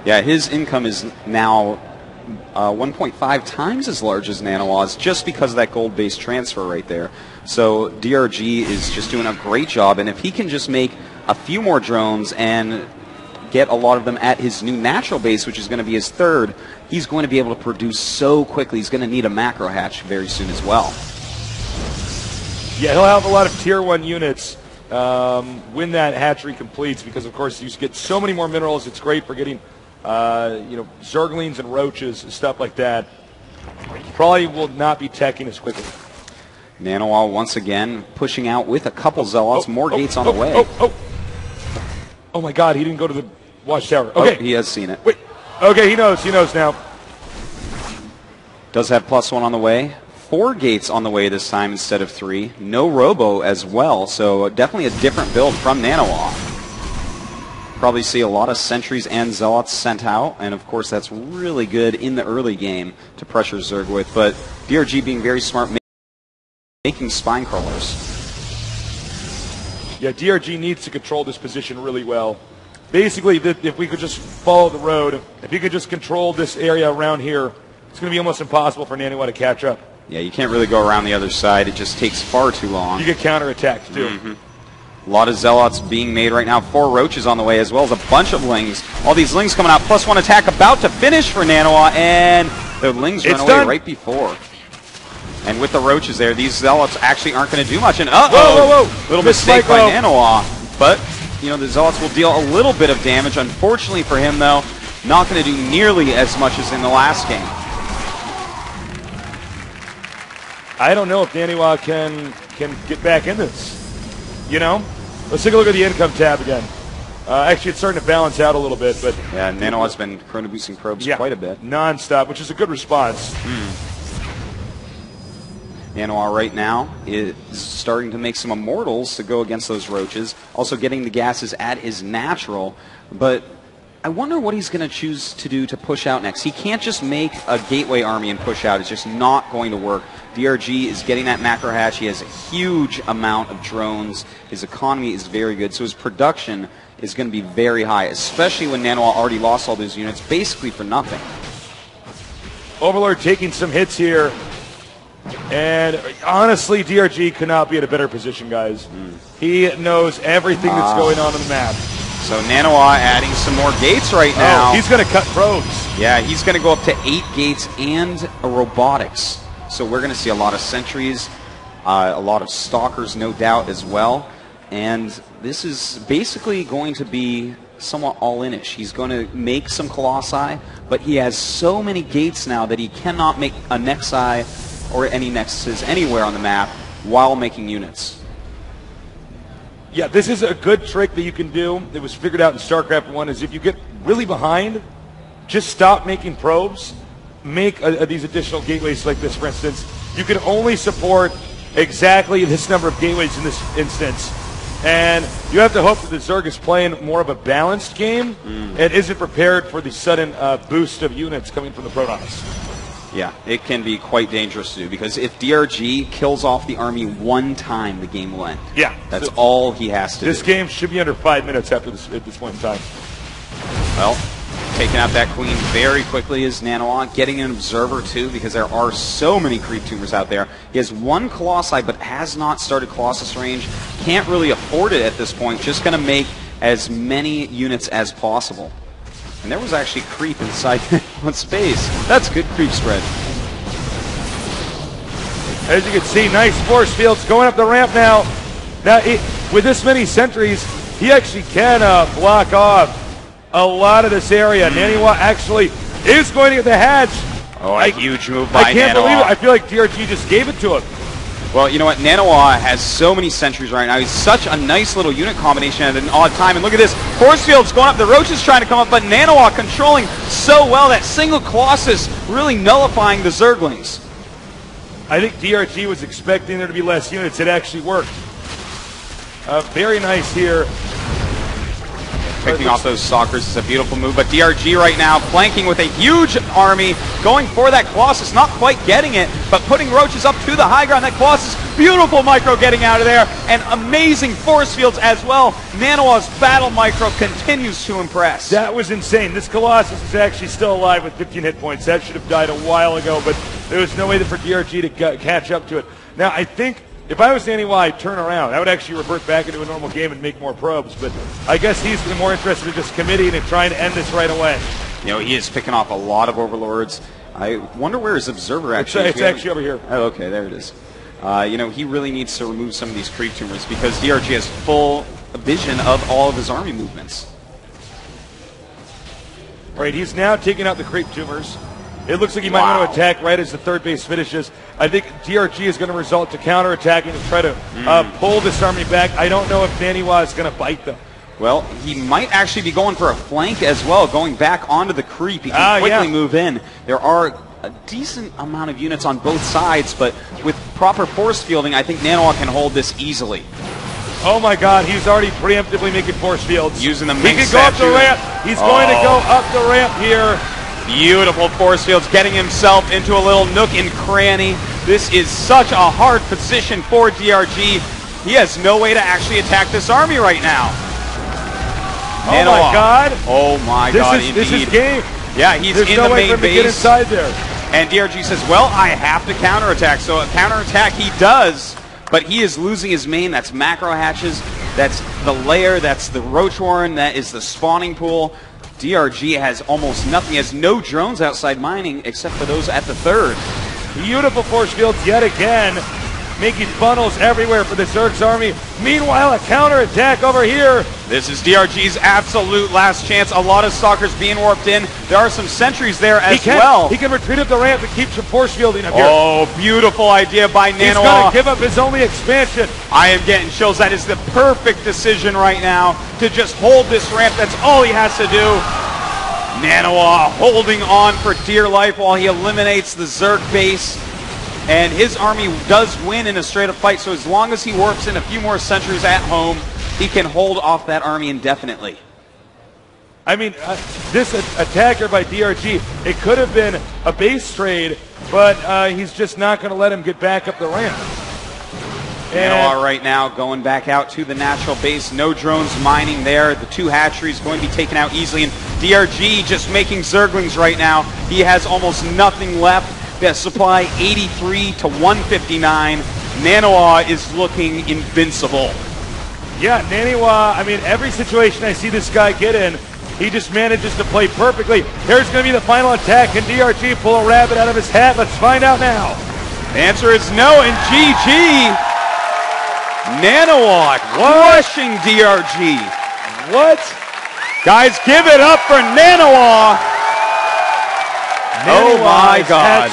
Yeah, his income is now 1.5 times as large as Naniwa's just because of that gold-based transfer right there. So DRG is just doing a great job, and if he can just make a few more drones and get a lot of them at his new natural base, which is going to be his third, he's going to be able to produce so quickly. He's going to need a macro hatch very soon as well. Yeah, he'll have a lot of tier 1 units when that hatchery completes, because of course you get so many more minerals. It's great for getting zerglings and roaches and stuff like that. Probably will not be teching as quickly. Naniwa once again pushing out with a couple zealots, more gates on the way. Oh my God, he didn't go to the watchtower. Okay. Oh, he has seen it. Wait. Okay, he knows now. Does have +1 on the way. 4 gates on the way this time instead of 3. No robo as well, so definitely a different build from Naniwa. Probably see a lot of sentries and zealots sent out, and of course that's really good in the early game to pressure Zerg with, but DRG being very smart, making spine crawlers. Yeah, DRG needs to control this position really well. Basically, if we could just follow the road, if he could just control this area around here, it's going to be almost impossible for Naniwa to catch up. Yeah, you can't really go around the other side. It just takes far too long. You get counterattacked, too. A lot of zealots being made right now. 4 roaches on the way, as well as a bunch of lings. All these lings coming out. +1 attack about to finish for Naniwa, and the lings run away right before. And with the roaches there, these zealots actually aren't going to do much. And whoa! Little mistake by Naniwa. But, you know, the zealots will deal a little bit of damage. Unfortunately for him, though, not going to do nearly as much as in the last game. I don't know if Naniwa can get back in this. You know? Let's take a look at the income tab again. Actually, it's starting to balance out a little bit, but... Yeah, Naniwa's been chrono boosting probes quite a bit. Non-stop, which is a good response. Naniwa right now is starting to make some immortals to go against those roaches. Also getting the gases at his natural, but I wonder what he's going to choose to do to push out next. He can't just make a gateway army and push out. It's just not going to work. DRG is getting that macro hatch. He has a huge amount of drones. His economy is very good, so his production is going to be very high, especially when Naniwa already lost all those units basically for nothing. Overlord taking some hits here. And honestly, DRG could not be in a better position, guys. He knows everything that's going on the map. So Naniwa adding some more gates right now. He's going to cut probes. Yeah, he's going to go up to 8 gates and a robotics. So we're going to see a lot of sentries, a lot of stalkers, no doubt, as well. And this is basically going to be somewhat all-in-ish. He's going to make some colossi, but he has so many gates now that he cannot make a nexi or any nexuses anywhere on the map while making units. Yeah, this is a good trick that you can do. It was figured out in StarCraft 1, is if you get really behind, just stop making probes, make these additional gateways like this, for instance. You can only support exactly this number of gateways in this instance. And you have to hope that the Zerg is playing more of a balanced game and isn't prepared for the sudden boost of units coming from the Protoss. Yeah, it can be quite dangerous to do, because if DRG kills off the army one time, the game will end. Yeah. That's all he has to do. This game should be under 5 minutes after this, at this point in time. Well, taking out that queen very quickly is Naniwa, getting an observer too, because there are so many creep tumors out there. He has 1 colossi, but has not started Colossus range. Can't really afford it at this point, just going to make as many units as possible. And there was actually creep inside one space. That's good creep spread. As you can see, nice force fields going up the ramp now. Now, with this many sentries, he actually can block off a lot of this area. Naniwa actually is going to get the hatch. Oh, a huge move by Naniwa. I can't believe it. I feel like DRG just gave it to him. Well, you know what? Naniwa has so many sentries right now. He's such a nice little unit combination at an odd time. And look at this. Force field's going up. The Roach is trying to come up, but Naniwa controlling so well. That single Colossus really nullifying the Zerglings. I think DRG was expecting there to be less units. It actually worked. Very nice here. Picking off those stalkers is a beautiful move, but DRG right now flanking with a huge army, going for that Colossus, not quite getting it, but putting Roaches up to the high ground. That Colossus Beautiful micro getting out of there, and amazing force fields as well. Naniwa's battle micro continues to impress. That was insane. This Colossus is actually still alive with 15 hit points. That should have died a while ago, but there was no way for DRG to catch up to it. Now, I think if I was Naniwa, I'd turn around. I would actually revert back into a normal game and make more probes, but I guess he's more interested in just committing and trying to end this right away. You know, he is picking off a lot of overlords. I wonder where his observer actually is. It's actually over here. Oh, okay, there it is. You know, he really needs to remove some of these creep tumors because DRG has full vision of all of his army movements. All right, he's now taking out the creep tumors. It looks like he might want to attack right as the third base finishes. I think DRG is going to result to counterattacking and try to pull this army back. I don't know if Naniwa is going to bite them. Well, he might actually be going for a flank as well, going back onto the creep. He can quickly move in. There are a decent amount of units on both sides, but with proper force fielding, I think Naniwa can hold this easily. Oh my God, he's already preemptively making force fields. Using the He can go up the ramp. He's going to go up the ramp here. Beautiful force fields, getting himself into a little nook and cranny. This is such a hard position for DRG. He has no way to actually attack this army right now. Oh my God. Oh my God, indeed. This is game. Yeah, he's There's in no the way main for him base. to get inside there. And DRG says, well, I have to counterattack. So a counterattack he does, but he is losing his main. That's macro hatches. That's the lair. That's the roach warren. That is the spawning pool. DRG has almost nothing. He has no drones outside mining except for those at the third. Beautiful force fields yet again, making funnels everywhere for the Zerg's army. Meanwhile, a counterattack over here. This is DRG's absolute last chance. A lot of stalkers being warped in. There are some sentries there as well. He can retreat up the ramp and keep some force fielding up here. Oh, beautiful idea by Naniwa. He's going to give up his only expansion. I am getting chills. That is the perfect decision right now to just hold this ramp. That's all he has to do. Naniwa holding on for dear life while he eliminates the Zerg base. And his army does win in a straight-up fight, so as long as he warps in a few more sentries at home, he can hold off that army indefinitely. I mean, this attacker by DRG, it could have been a base trade, but he's just not going to let him get back up the ramp. Naniwa right now going back out to the natural base. No drones mining there. The two hatcheries going to be taken out easily. And DRG just making Zerglings right now. He has almost nothing left. The supply 83 to 159. Naniwa is looking invincible. Yeah, Naniwa, I mean, every situation I see this guy get in, he just manages to play perfectly. Here's going to be the final attack. Can DRG pull a rabbit out of his hat? Let's find out now. The answer is no, and GG. Naniwa crushing DRG. What? Guys, give it up for Naniwa. Oh my God.